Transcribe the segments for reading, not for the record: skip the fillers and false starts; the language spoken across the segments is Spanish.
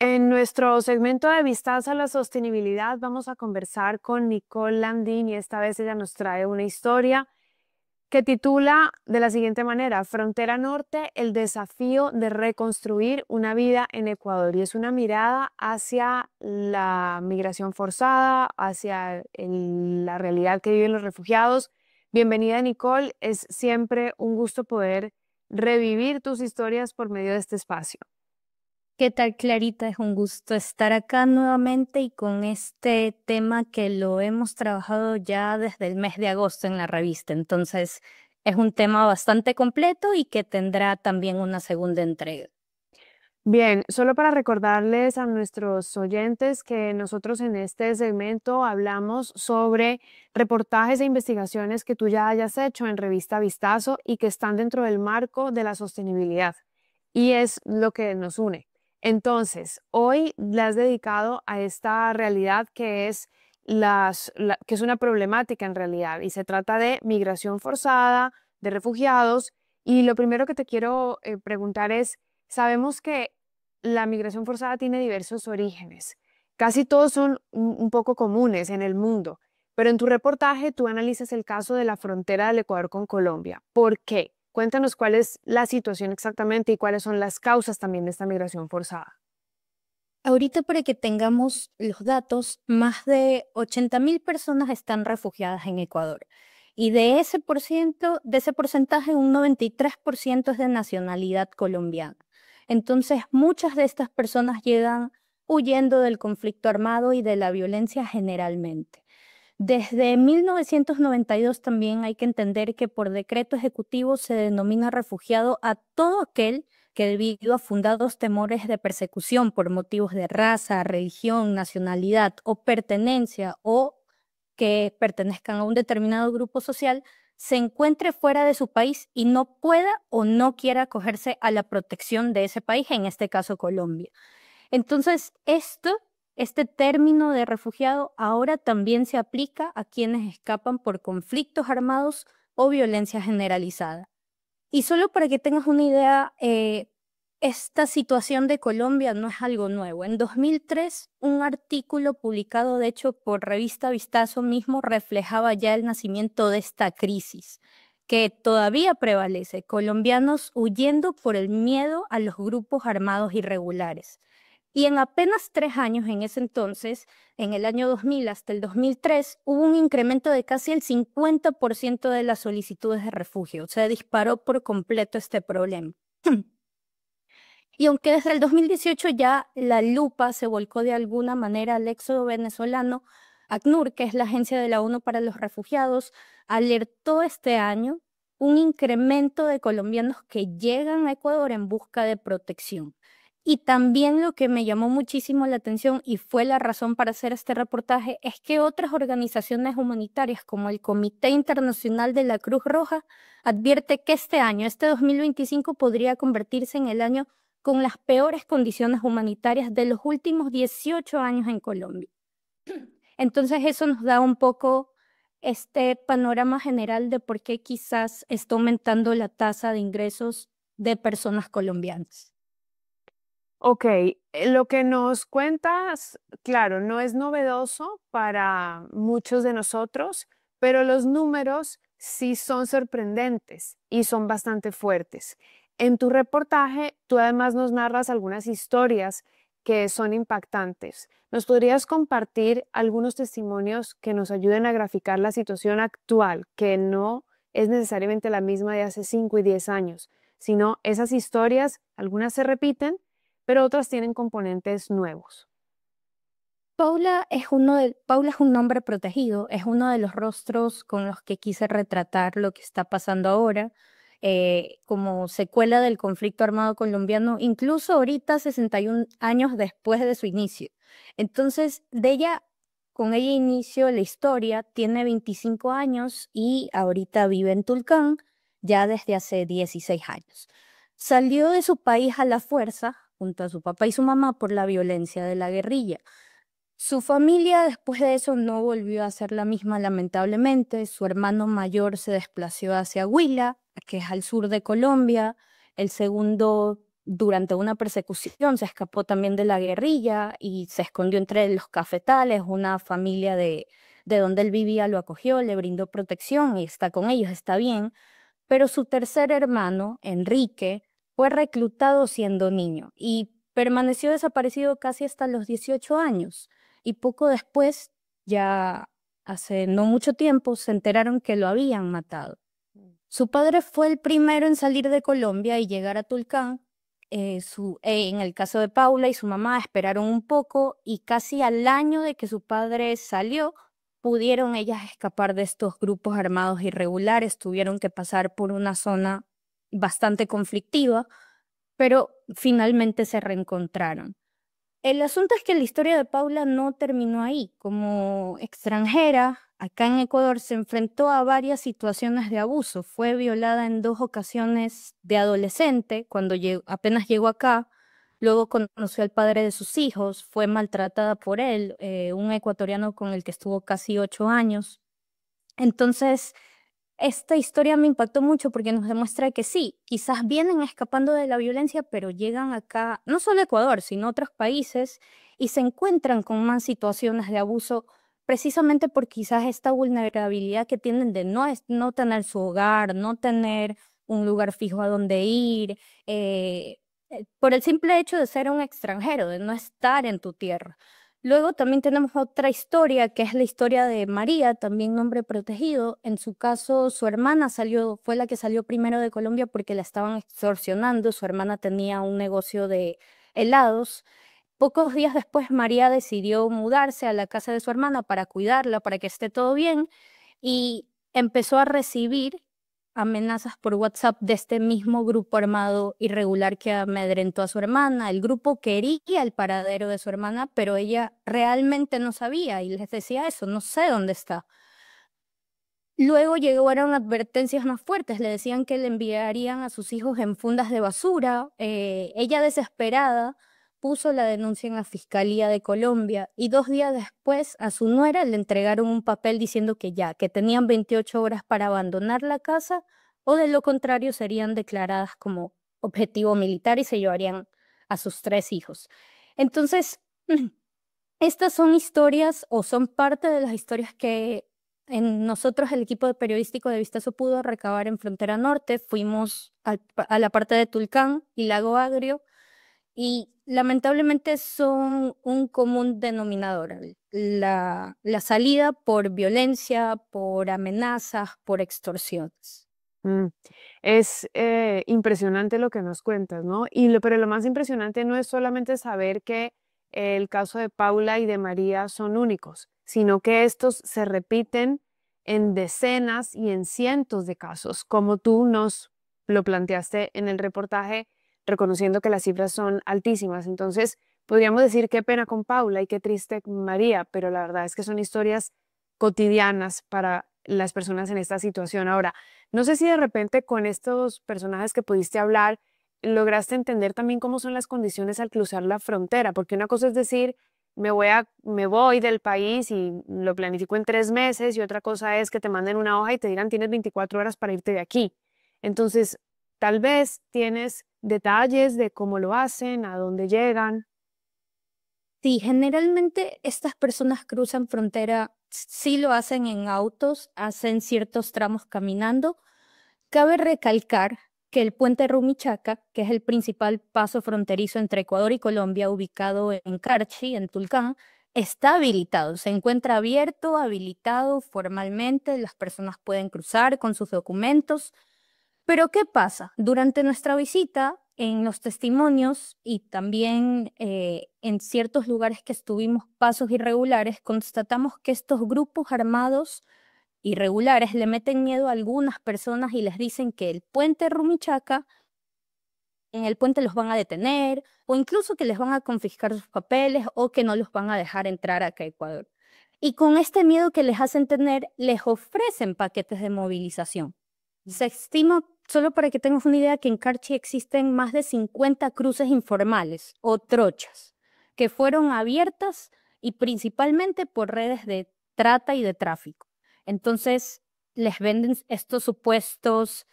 En nuestro segmento de Vistazo a la Sostenibilidad vamos a conversar con Nicole Landín y esta vez ella nos trae una historia que titula de la siguiente manera: Frontera Norte, el desafío de reconstruir una vida en Ecuador. Y es una mirada hacia la migración forzada, hacia la realidad que viven los refugiados. Bienvenida, Nicole. Es siempre un gusto poder revivir tus historias por medio de este espacio. ¿Qué tal, Clarita? Es un gusto estar acá nuevamente y con este tema que lo hemos trabajado ya desde el mes de agosto en la revista. Entonces, es un tema bastante completo y que tendrá también una segunda entrega. Bien, solo para recordarles a nuestros oyentes que nosotros en este segmento hablamos sobre reportajes e investigaciones que tú ya hayas hecho en Revista Vistazo y que están dentro del marco de la sostenibilidad. Y es lo que nos une. Entonces, hoy le has dedicado a esta realidad que es, que es una problemática en realidad y se trata de migración forzada, de refugiados. Y lo primero que te quiero preguntar es, sabemos que la migración forzada tiene diversos orígenes. Casi todos son un poco comunes en el mundo, pero en tu reportaje tú analizas el caso de la frontera del Ecuador con Colombia. ¿Por qué? Cuéntanos cuál es la situación exactamente y cuáles son las causas también de esta migración forzada. Ahorita, para que tengamos los datos, más de 80.000 personas están refugiadas en Ecuador. Y de ese porcentaje, un 93% es de nacionalidad colombiana. Entonces, muchas de estas personas llegan huyendo del conflicto armado y de la violencia generalmente. Desde 1992 también hay que entender que por decreto ejecutivo se denomina refugiado a todo aquel que, debido a fundados temores de persecución por motivos de raza, religión, nacionalidad o pertenencia, o que pertenezcan a un determinado grupo social, se encuentre fuera de su país y no pueda o no quiera acogerse a la protección de ese país, en este caso Colombia. Entonces, este término de refugiado ahora también se aplica a quienes escapan por conflictos armados o violencia generalizada. Y solo para que tengas una idea, esta situación de Colombia no es algo nuevo. En 2003, un artículo publicado, de hecho, por Revista Vistazo mismo, reflejaba ya el nacimiento de esta crisis, que todavía prevalece: colombianos huyendo por el miedo a los grupos armados irregulares. Y en apenas 3 años, en ese entonces, en el año 2000 hasta el 2003, hubo un incremento de casi el 50% de las solicitudes de refugio. Se disparó por completo este problema. Y aunque desde el 2018 ya la lupa se volcó de alguna manera al éxodo venezolano, ACNUR, que es la Agencia de la ONU para los Refugiados, alertó este año un incremento de colombianos que llegan a Ecuador en busca de protección. Y también lo que me llamó muchísimo la atención y fue la razón para hacer este reportaje es que otras organizaciones humanitarias, como el Comité Internacional de la Cruz Roja, advierte que este año, este 2025, podría convertirse en el año con las peores condiciones humanitarias de los últimos 18 años en Colombia. Entonces, eso nos da un poco este panorama general de por qué quizás está aumentando la tasa de ingresos de personas colombianas. Ok, lo que nos cuentas, claro, no es novedoso para muchos de nosotros, pero los números sí son sorprendentes y son bastante fuertes. En tu reportaje, tú además nos narras algunas historias que son impactantes. ¿Nos podrías compartir algunos testimonios que nos ayuden a graficar la situación actual, que no es necesariamente la misma de hace 5 y 10 años, sino esas historias, algunas se repiten, pero otras tienen componentes nuevos? Paula es un nombre protegido, es uno de los rostros con los que quise retratar lo que está pasando ahora, como secuela del conflicto armado colombiano, incluso ahorita, 61 años después de su inicio. Entonces, con ella inicio la historia. Tiene 25 años y ahorita vive en Tulcán ya desde hace 16 años. Salió de su país a la fuerza junto a su papá y su mamá por la violencia de la guerrilla. Su familia después de eso no volvió a ser la misma, lamentablemente. Su hermano mayor se desplació hacia Huila, que es al sur de Colombia. El segundo durante una persecución, se escapó también de la guerrilla y se escondió entre los cafetales. Una familia de donde él vivía lo acogió, le brindó protección y está con ellos, está bien. Pero su tercer hermano, Enrique, fue reclutado siendo niño y permaneció desaparecido casi hasta los 18 años. Y poco después, ya hace no mucho tiempo, se enteraron que lo habían matado. Su padre fue el primero en salir de Colombia y llegar a Tulcán. En el caso de Paula y su mamá esperaron un poco y casi al año de que su padre salió, pudieron ellas escapar de estos grupos armados irregulares. Tuvieron que pasar por una zona bastante conflictiva, pero finalmente se reencontraron. El asunto es que la historia de Paula no terminó ahí. Como extranjera, acá en Ecuador se enfrentó a varias situaciones de abuso. Fue violada en 2 ocasiones de adolescente, cuando apenas llegó acá. Luego conoció al padre de sus hijos, fue maltratada por él, un ecuatoriano con el que estuvo casi 8 años. Entonces, esta historia me impactó mucho porque nos demuestra que sí, quizás vienen escapando de la violencia, pero llegan acá, no solo a Ecuador, sino a otros países, y se encuentran con más situaciones de abuso precisamente por quizás esta vulnerabilidad que tienen de no tener su hogar, no tener un lugar fijo a donde ir, por el simple hecho de ser un extranjero, de no estar en tu tierra. Luego también tenemos otra historia, que es la historia de María, también nombre protegido. En su caso, su hermana fue la que salió primero de Colombia porque la estaban extorsionando. Su hermana tenía un negocio de helados. Pocos días después, María decidió mudarse a la casa de su hermana para cuidarla, para que esté todo bien, y empezó a recibir amenazas por WhatsApp de este mismo grupo armado irregular que amedrentó a su hermana. El grupo quería el paradero de su hermana, pero ella realmente no sabía y les decía eso, no sé dónde está. Luego llegaron advertencias más fuertes, le decían que le enviarían a sus hijos en fundas de basura. Ella desesperada puso la denuncia en la Fiscalía de Colombia y 2 días después a su nuera le entregaron un papel diciendo que tenían 28 horas para abandonar la casa o de lo contrario serían declaradas como objetivo militar y se llevarían a sus 3 hijos. Entonces, estas son historias o son parte de las historias que nosotros, el equipo periodístico de Vistazo, pudo recabar en Frontera Norte. Fuimos a la parte de Tulcán y Lago Agrio y lamentablemente son un común denominador. La salida por violencia, por amenazas, por extorsiones. Mm, Es impresionante lo que nos cuentas, ¿no? Pero lo más impresionante no es solamente saber que el caso de Paula y de María son únicos, sino que estos se repiten en decenas y en cientos de casos, como tú nos lo planteaste en el reportaje, reconociendo que las cifras son altísimas. Entonces, podríamos decir qué pena con Paula y qué triste con María, pero la verdad es que son historias cotidianas para las personas en esta situación. Ahora, no sé si de repente con estos personajes que pudiste hablar, lograste entender también cómo son las condiciones al cruzar la frontera, porque una cosa es decir, me voy del país y lo planifico en 3 meses, y otra cosa es que te manden una hoja y te digan tienes 24 horas para irte de aquí. Entonces, tal vez tienes detalles de cómo lo hacen, a dónde llegan. Sí, generalmente estas personas cruzan frontera, sí lo hacen en autos, hacen ciertos tramos caminando. Cabe recalcar que el puente Rumichaca, que es el principal paso fronterizo entre Ecuador y Colombia, ubicado en Carchi, en Tulcán, está habilitado, se encuentra abierto, habilitado formalmente, las personas pueden cruzar con sus documentos. Pero ¿qué pasa? Durante nuestra visita, en los testimonios y también en ciertos lugares que estuvimos pasos irregulares, constatamos que estos grupos armados irregulares le meten miedo a algunas personas y les dicen que el puente Rumichaca, en el puente los van a detener o incluso que les van a confiscar sus papeles o que no los van a dejar entrar acá a Ecuador. Y con este miedo que les hacen tener, les ofrecen paquetes de movilización. Se estima, solo para que tengas una idea, que en Carchi existen más de 50 cruces informales o trochas que fueron abiertas y principalmente por redes de trata y de tráfico. Entonces, les venden estos supuestos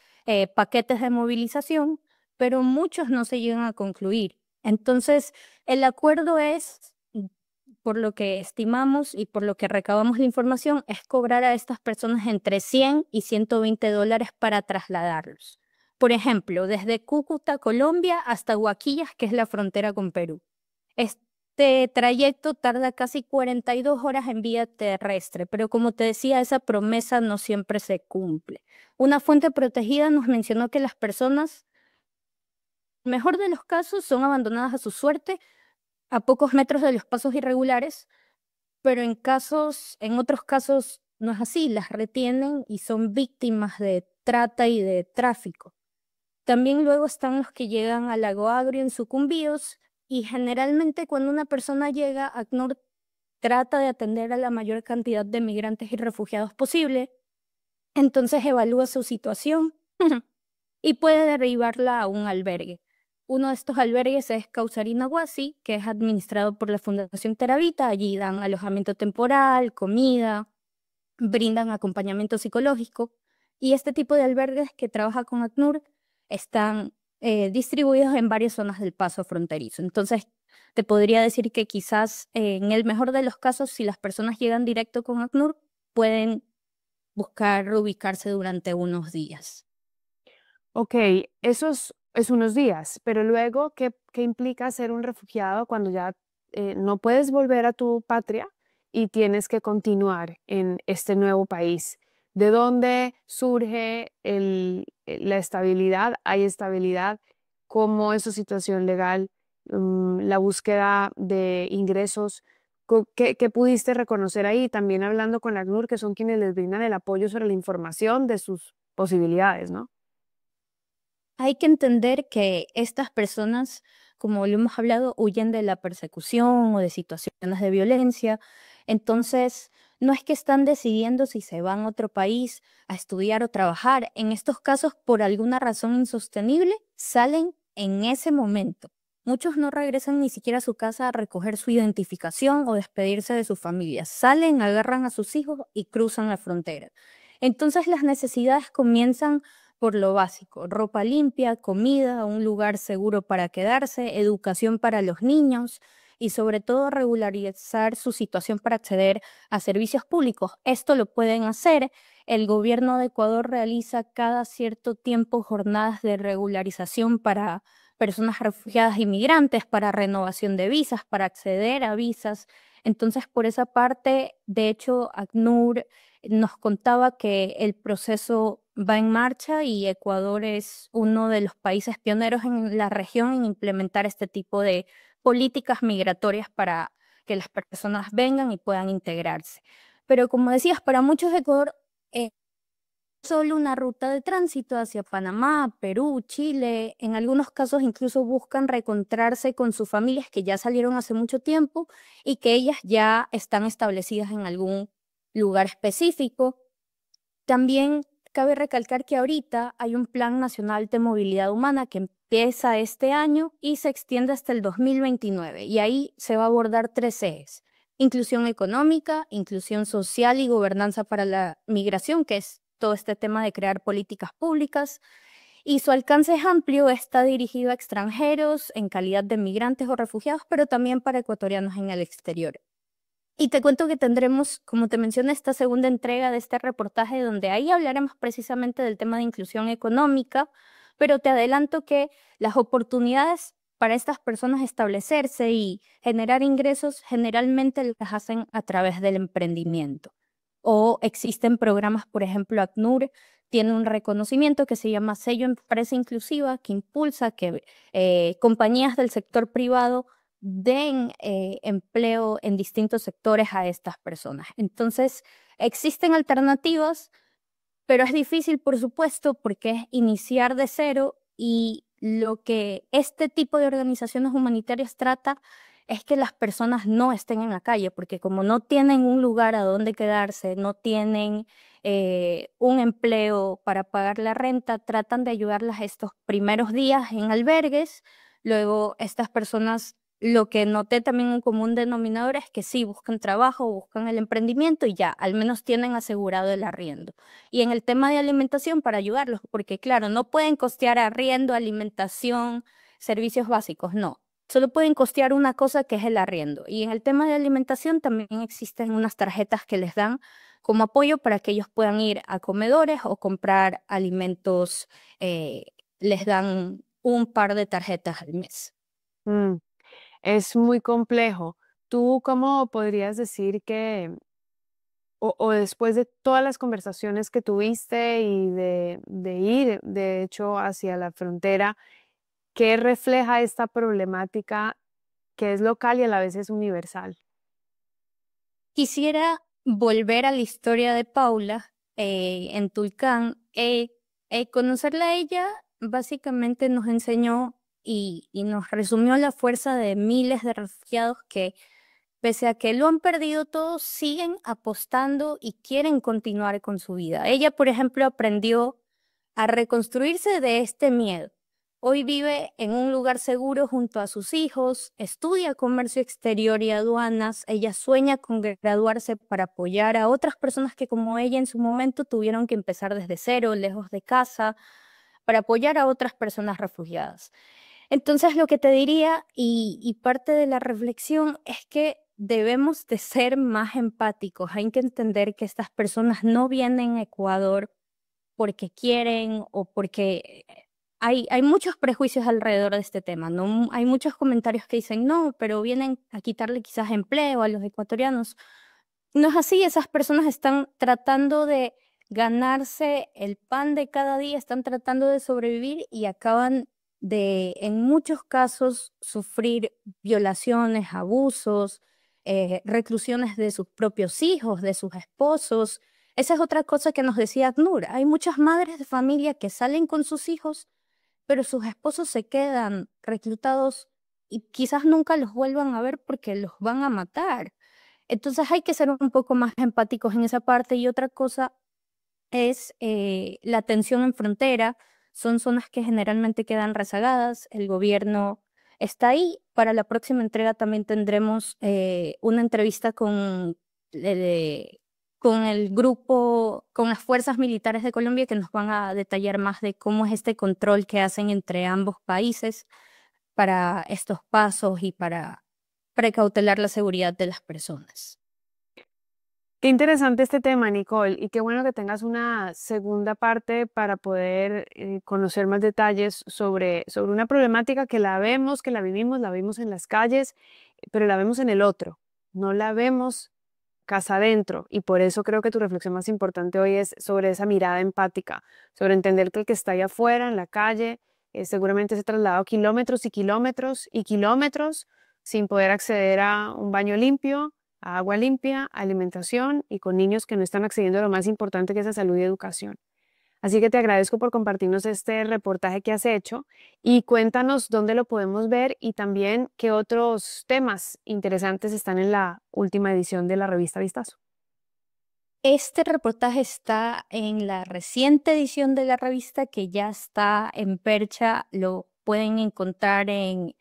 paquetes de movilización pero muchos no se llegan a concluir. Entonces, el acuerdo es, por lo que estimamos y por lo que recabamos la información, es cobrar a estas personas entre 100 y $120 para trasladarlos. Por ejemplo, desde Cúcuta, Colombia, hasta Huaquillas, que es la frontera con Perú. Este trayecto tarda casi 42 horas en vía terrestre, pero como te decía, esa promesa no siempre se cumple. Una fuente protegida nos mencionó que las personas, mejor de los casos, son abandonadas a su suerte a pocos metros de los pasos irregulares, pero en otros casos no es así, las retienen y son víctimas de trata y de tráfico. También luego están los que llegan al Lago Agrio en sucumbíos y generalmente cuando una persona llega, ACNUR trata de atender a la mayor cantidad de migrantes y refugiados posible, entonces evalúa su situación y puede derivarla a un albergue. Uno de estos albergues es Causarina Huasi, que es administrado por la Fundación Teravita. Allí dan alojamiento temporal, comida, brindan acompañamiento psicológico. Y este tipo de albergues que trabaja con ACNUR están distribuidos en varias zonas del paso fronterizo. Entonces, te podría decir que quizás en el mejor de los casos, si las personas llegan directo con ACNUR, pueden buscar ubicarse durante unos días. Ok, es unos días, pero luego, ¿qué implica ser un refugiado cuando ya no puedes volver a tu patria y tienes que continuar en este nuevo país? ¿De dónde surge la estabilidad? ¿Hay estabilidad? ¿Cómo es su situación legal? La búsqueda de ingresos. ¿Qué pudiste reconocer ahí? También hablando con la ACNUR, que son quienes les brindan el apoyo sobre la información de sus posibilidades, ¿no? Hay que entender que estas personas, como lo hemos hablado, huyen de la persecución o de situaciones de violencia. Entonces, no es que están decidiendo si se van a otro país a estudiar o trabajar. En estos casos, por alguna razón insostenible, salen en ese momento. Muchos no regresan ni siquiera a su casa a recoger su identificación o despedirse de su familia. Salen, agarran a sus hijos y cruzan la frontera. Entonces, las necesidades comienzan por lo básico: ropa limpia, comida, un lugar seguro para quedarse, educación para los niños y sobre todo regularizar su situación para acceder a servicios públicos. Esto lo pueden hacer. El gobierno de Ecuador realiza cada cierto tiempo jornadas de regularización para personas refugiadas y migrantes, para renovación de visas, para acceder a visas. Entonces, por esa parte, de hecho, ACNUR nos contaba que el proceso va en marcha y Ecuador es uno de los países pioneros en la región en implementar este tipo de políticas migratorias para que las personas vengan y puedan integrarse. Pero como decías, para muchos Ecuador es solo una ruta de tránsito hacia Panamá, Perú, Chile. En algunos casos incluso buscan reencontrarse con sus familias que ya salieron hace mucho tiempo y que ellas ya están establecidas en algún lugar específico. También cabe recalcar que ahorita hay un Plan Nacional de Movilidad Humana que empieza este año y se extiende hasta el 2029. Y ahí se va a abordar tres ejes: inclusión económica, inclusión social y gobernanza para la migración, que es todo este tema de crear políticas públicas. Y su alcance es amplio, está dirigido a extranjeros en calidad de migrantes o refugiados, pero también para ecuatorianos en el exterior. Y te cuento que tendremos, como te mencioné, esta segunda entrega de este reportaje donde ahí hablaremos precisamente del tema de inclusión económica, pero te adelanto que las oportunidades para estas personas establecerse y generar ingresos generalmente las hacen a través del emprendimiento. O existen programas, por ejemplo, ACNUR tiene un reconocimiento que se llama Sello Empresa Inclusiva, que impulsa que compañías del sector privado den empleo en distintos sectores a estas personas. Entonces, existen alternativas, pero es difícil, por supuesto, porque es iniciar de cero y lo que este tipo de organizaciones humanitarias trata es que las personas no estén en la calle, porque como no tienen un lugar a donde quedarse, no tienen un empleo para pagar la renta, tratan de ayudarlas estos primeros días en albergues. Luego estas personas Lo que noté también un común denominador es que sí, buscan trabajo, buscan el emprendimiento y ya, al menos tienen asegurado el arriendo. Y en el tema de alimentación, para ayudarlos, porque claro, no pueden costear arriendo, alimentación, servicios básicos, no. Solo pueden costear una cosa que es el arriendo. Y en el tema de alimentación también existen unas tarjetas que les dan como apoyo para que ellos puedan ir a comedores o comprar alimentos, les dan un par de tarjetas al mes. Mm, es muy complejo. ¿Tú cómo podrías decir que, o después de todas las conversaciones que tuviste y de ir, de hecho, hacia la frontera, qué refleja esta problemática que es local y a la vez es universal? Quisiera volver a la historia de Paula en Tulcán. Conocerla a ella básicamente nos enseñó y nos resumió la fuerza de miles de refugiados que, pese a que lo han perdido todo, siguen apostando y quieren continuar con su vida. Ella, por ejemplo, aprendió a reconstruirse de este miedo. Hoy vive en un lugar seguro junto a sus hijos, estudia comercio exterior y aduanas, ella sueña con graduarse para apoyar a otras personas que como ella en su momento tuvieron que empezar desde cero, lejos de casa, para apoyar a otras personas refugiadas. Entonces lo que te diría y parte de la reflexión es que debemos de ser más empáticos. Hay que entender que estas personas no vienen a Ecuador porque quieren o porque hay muchos prejuicios alrededor de este tema, ¿no? Hay muchos comentarios que dicen, no, pero vienen a quitarle quizás empleo a los ecuatorianos. No es así, esas personas están tratando de ganarse el pan de cada día, están tratando de sobrevivir y acaban de, en muchos casos, sufrir violaciones, abusos, reclusiones de sus propios hijos, de sus esposos. Esa es otra cosa que nos decía ACNUR. Hay muchas madres de familia que salen con sus hijos, pero sus esposos se quedan reclutados y quizás nunca los vuelvan a ver porque los van a matar. Entonces hay que ser un poco más empáticos en esa parte. Y otra cosa es la atención en frontera. Son zonas que generalmente quedan rezagadas. El gobierno está ahí. Para la próxima entrega también tendremos una entrevista eh, con el grupo, con las fuerzas militares de Colombia que nos van a detallar más de cómo es este control que hacen entre ambos países para estos pasos y para precautelar la seguridad de las personas. Qué interesante este tema, Nicole, y qué bueno que tengas una segunda parte para poder conocer más detalles sobre una problemática que la vemos, que la vimos en las calles, pero la vemos en el otro, no la vemos casa adentro. Y por eso creo que tu reflexión más importante hoy es sobre esa mirada empática, sobre entender que el que está allá afuera, en la calle, seguramente se ha trasladado kilómetros y kilómetros y kilómetros sin poder acceder a un baño limpio, a agua limpia, a alimentación y con niños que no están accediendo a lo más importante que es a salud y educación. Así que te agradezco por compartirnos este reportaje que has hecho y cuéntanos dónde lo podemos ver y también qué otros temas interesantes están en la última edición de la revista Vistazo. Este reportaje está en la reciente edición de la revista que ya está en percha. Lo pueden encontrar en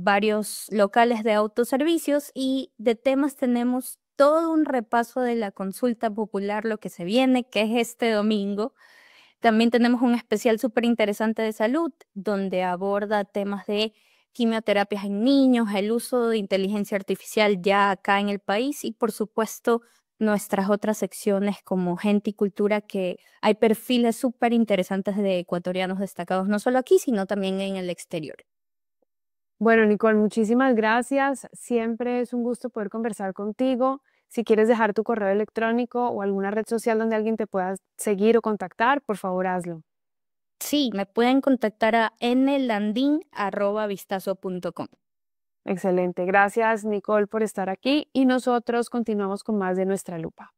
varios locales de autoservicios y de temas tenemos todo un repaso de la consulta popular, lo que se viene, que es este domingo. También tenemos un especial súper interesante de salud, donde aborda temas de quimioterapias en niños, el uso de inteligencia artificial ya acá en el país y, por supuesto, nuestras otras secciones como gente y cultura, que hay perfiles súper interesantes de ecuatorianos destacados, no solo aquí, sino también en el exterior. Bueno, Nicole, muchísimas gracias. Siempre es un gusto poder conversar contigo. Si quieres dejar tu correo electrónico o alguna red social donde alguien te pueda seguir o contactar, por favor hazlo. Sí, me pueden contactar a nlandin@vistazo.com. Excelente. Gracias, Nicole, por estar aquí y nosotros continuamos con más de Nuestra Lupa.